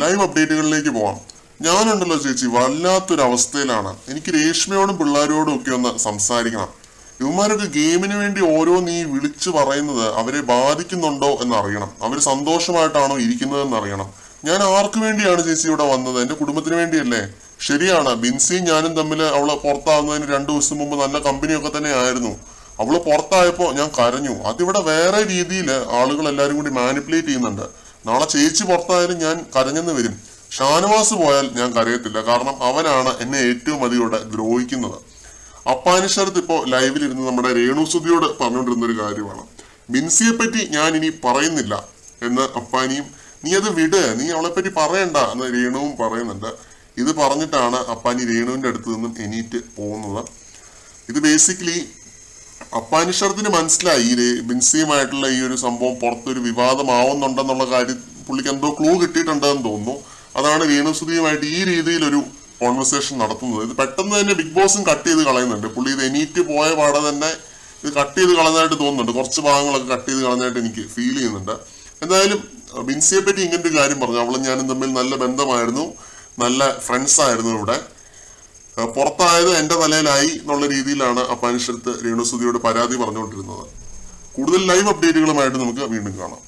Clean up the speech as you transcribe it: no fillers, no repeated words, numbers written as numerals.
Live അപ്ഡേറ്റുകളിലേക്ക് പോവാം. ഞാനുണ്ടല്ലോ ചേച്ചി വല്ലാത്തൊരു അവസ്ഥയിലാണ്. എനിക്ക് രേഷ്മയോടും പിള്ളേരോടും ഒക്കെ ഒന്ന് സംസാരിക്കണം. ഇവന്മാരൊക്കെ ഗെയിമിന് വേണ്ടി ഓരോന്ന് ഈ വിളിച്ചു പറയുന്നത് അവരെ ബാധിക്കുന്നുണ്ടോ എന്നറിയണം. അവർ സന്തോഷമായിട്ടാണോ ഇരിക്കുന്നതെന്ന് അറിയണം. ഞാൻ ആർക്ക് വേണ്ടിയാണ് ചേച്ചി ഇവിടെ വന്നത്? എന്റെ കുടുംബത്തിന് വേണ്ടിയല്ലേ? ശരിയാണ്, ബിൻസിയും ഞാനും തമ്മിൽ അവള് പുറത്താകുന്നതിന് 2 ദിവസം മുമ്പ് നല്ല കമ്പനിയൊക്കെ തന്നെ ആയിരുന്നു. അവള് പുറത്തായപ്പോ ഞാൻ കരഞ്ഞു. അതിവിടെ വേറെ രീതിയിൽ ആളുകൾ എല്ലാരും കൂടി മാനിപ്പുലേറ്റ് ചെയ്യുന്നുണ്ട്. നാളെ ചേച്ചി പുറത്തായാലും ഞാൻ കരഞ്ഞെന്ന് വരും. ഷാനവാസ് പോയാൽ ഞാൻ കരയത്തില്ല. കാരണം അവനാണ് എന്നെ ഏറ്റവും അധികം ഇവിടെ ദ്രോഹിക്കുന്നത്. അപ്പാനിഷർത്ത് ഇപ്പോ ലൈവിലിരുന്ന് നമ്മുടെ രേണുസുതിയോട് പറഞ്ഞുകൊണ്ടിരുന്ന ഒരു കാര്യമാണ്, ബിൻസിയെ പറ്റി ഞാൻ ഇനി പറയുന്നില്ല എന്ന് അപ്പാനിയും. നീ അത് വിട്, നീ അവളെ പറ്റി പറയണ്ട എന്ന് രേണുവും പറയുന്നുണ്ട്. ഇത് പറഞ്ഞിട്ടാണ് അപ്പാനി രേണുവിന്റെ അടുത്ത് നിന്നും എണീറ്റ് പോകുന്നത്. ഇത് ബേസിക്കലി അപ്പാനിഷർത്തിന് മനസ്സിലായി ഈ ബിൻസിയുമായിട്ടുള്ള ഈ ഒരു സംഭവം പുറത്തൊരു വിവാദമാവുന്നുണ്ടെന്നുള്ള കാര്യം പുള്ളിക്ക് എന്തോ ക്ലൂ കിട്ടിയിട്ടുണ്ടെന്ന് തോന്നുന്നു. അതാണ് രേണുസുതിയുമായിട്ട് ഈ രീതിയിൽ ഒരു കോൺവെർസേഷൻ നടത്തുന്നത്. ഇത് പെട്ടെന്ന് തന്നെ ബിഗ് ബോസും കട്ട് ചെയ്ത് കളയുന്നുണ്ട്. പുള്ളി ഇത് എണീറ്റ് പോയ പാടെ തന്നെ ഇത് കട്ട് ചെയ്ത് കളഞ്ഞായിട്ട് തോന്നുന്നുണ്ട്. കുറച്ച് ഭാഗങ്ങളൊക്കെ കട്ട് ചെയ്ത് കളഞ്ഞായിട്ട് എനിക്ക് ഫീൽ ചെയ്യുന്നുണ്ട്. എന്തായാലും ബിൻസിയെ പറ്റി ഇങ്ങനൊരു കാര്യം പറഞ്ഞു. അവളും ഞാനും തമ്മിൽ നല്ല ബന്ധമായിരുന്നു, നല്ല ഫ്രണ്ട്സ് ആയിരുന്നു. ഇവിടെ പുറത്തായത് എന്റെ തലയിലായി എന്നുള്ള രീതിയിലാണ് അപ്പാനിഷത്ത് രേണുസുതിയോട് പരാതി പറഞ്ഞുകൊണ്ടിരുന്നത്. കൂടുതൽ ലൈവ് അപ്ഡേറ്റുകളുമായിട്ട് നമുക്ക് വീണ്ടും കാണാം.